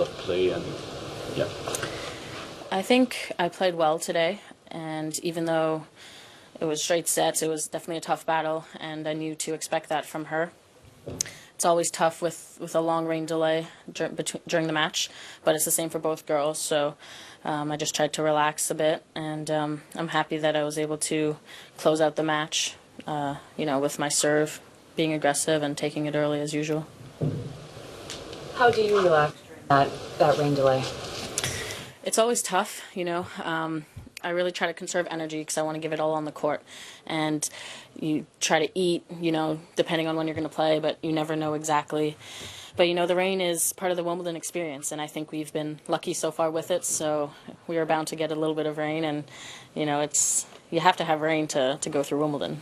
of play and yeah. I think I played well today, and even though it was straight sets, it was definitely a tough battle, and I knew to expect that from her. It's always tough with a long rain delay during the match, but it's the same for both girls, so I just tried to relax a bit, and I'm happy that I was able to close out the match, with my serve, being aggressive and taking it early as usual. How do you relax during that rain delay? It's always tough, I really try to conserve energy because I want to give it all on the court. And you try to eat, depending on when you're going to play, but you never know exactly. But, the rain is part of the Wimbledon experience, and I think we've been lucky so far with it. So we are bound to get a little bit of rain, and, you have to have rain to go through Wimbledon.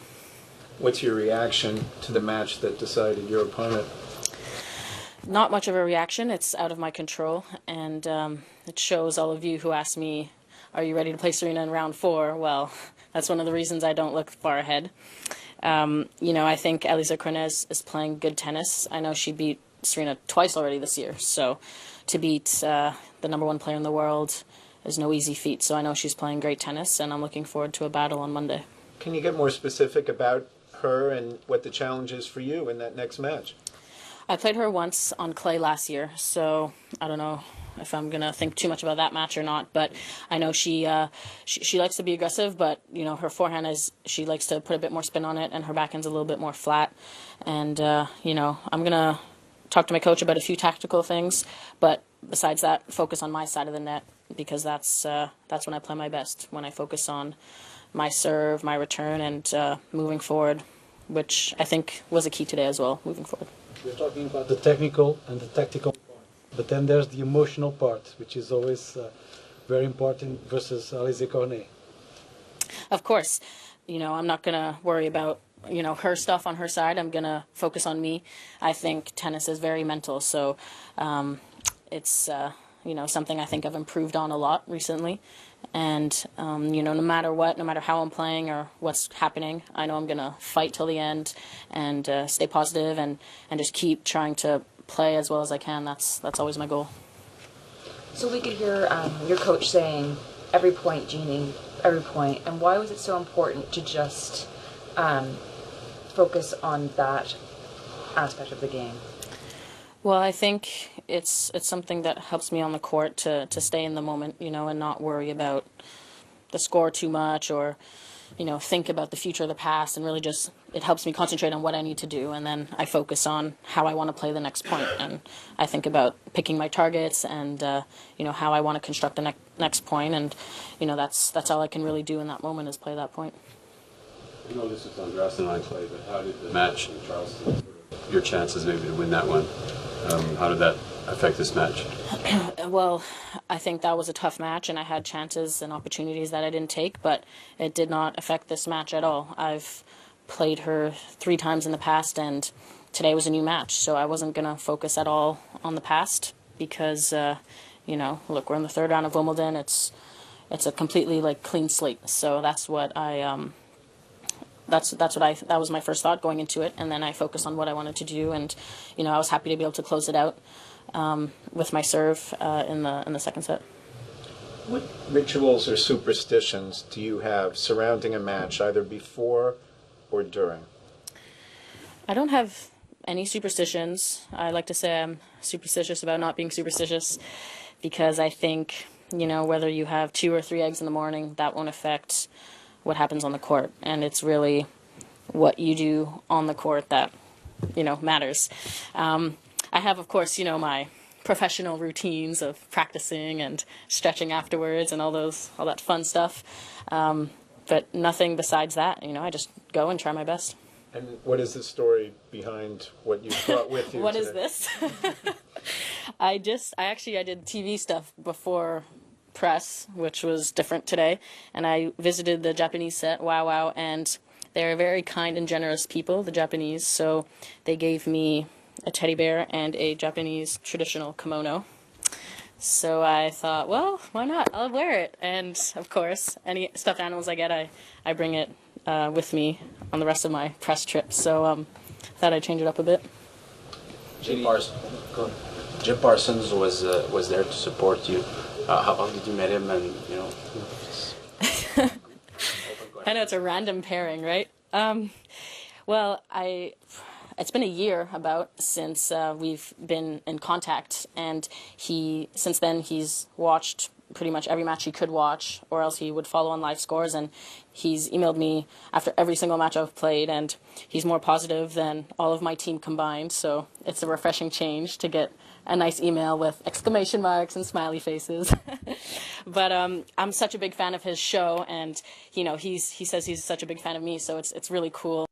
What's your reaction to the match that decided your opponent? Not much of a reaction. It's out of my control, and it shows all of you who asked me, are you ready to play Serena in round 4? Well, that's one of the reasons I don't look far ahead. I think Elisa Cornez is playing good tennis. I know she beat Serena twice already this year, so to beat the #1 player in the world is no easy feat. So I know she's playing great tennis, and I'm looking forward to a battle on Monday. Can you get more specific about her and what the challenge is for you in that next match? I played her once on clay last year, so I don't know if I'm going to think too much about that match or not, but I know she likes to be aggressive, but, her forehand she likes to put a bit more spin on it, and her backhand's a little bit more flat, and, I'm going to talk to my coach about a few tactical things, but besides that, focus on my side of the net, because that's when I play my best, when I focus on my serve, my return, and moving forward, which I think was a key today as well, moving forward. We're talking about the technical and the tactical part, but then there's the emotional part, which is always very important versus Alizé Cornet. Of course, I'm not going to worry about, her stuff on her side. I'm going to focus on me. I think tennis is very mental, so it's, something I think I've improved on a lot recently. And, no matter what, no matter how I'm playing or what's happening, I know I'm going to fight till the end and stay positive and just keep trying to play as well as I can. That's always my goal. So we could hear your coach saying, every point, Genie, every point. And why was it so important to just focus on that aspect of the game? Well, I think it's something that helps me on the court to stay in the moment, and not worry about the score too much or, think about the future or the past, and really just, it helps me concentrate on what I need to do, and then I focus on how I want to play the next point, and I think about picking my targets and, how I want to construct the next point, and, that's all I can really do in that moment is play that point. I know this was on grass and line play, but how did the match in Charleston, your chances maybe to win that one, how did that affect this match? Well, I think that was a tough match, and I had chances and opportunities that I didn't take, but it did not affect this match at all. I've played her 3 times in the past, and today was a new match, so I wasn't going to focus at all on the past because, look, we're in the 3rd round of Wimbledon. It's a completely, clean slate, so that's what that was my first thought going into it, and then I focused on what I wanted to do, and I was happy to be able to close it out with my serve in the second set. What rituals or superstitions do you have surrounding a match, either before or during? I don't have any superstitions. I like to say I'm superstitious about not being superstitious because I think, whether you have 2 or 3 eggs in the morning, that won't affect what happens on the court, and it's really what you do on the court that matters. I have, of course, my professional routines of practicing and stretching afterwards and all that fun stuff, but nothing besides that. I just go and try my best. And what is the story behind what you brought with you What today? is this? I did TV stuff before press, which was different today, and I visited the Japanese set, Wow, and they're very kind and generous people, the Japanese, so they gave me a teddy bear and a Japanese traditional kimono. So I thought, well, why not? I'll wear it. And of course, any stuffed animals I get, I bring it with me on the rest of my press trip. So thought I'd change it up a bit. Genie Jim Parsons was there to support you. How did you meet him? And I know it's a random pairing, right? Well, it's been a year about since we've been in contact, and since then he's watched pretty much every match he could watch, or else he would follow on live scores, and he's emailed me after every single match I've played, and he's more positive than all of my team combined, so it's a refreshing change to get a nice email with exclamation marks and smiley faces. But I'm such a big fan of his show, and he says he's such a big fan of me, so it's really cool.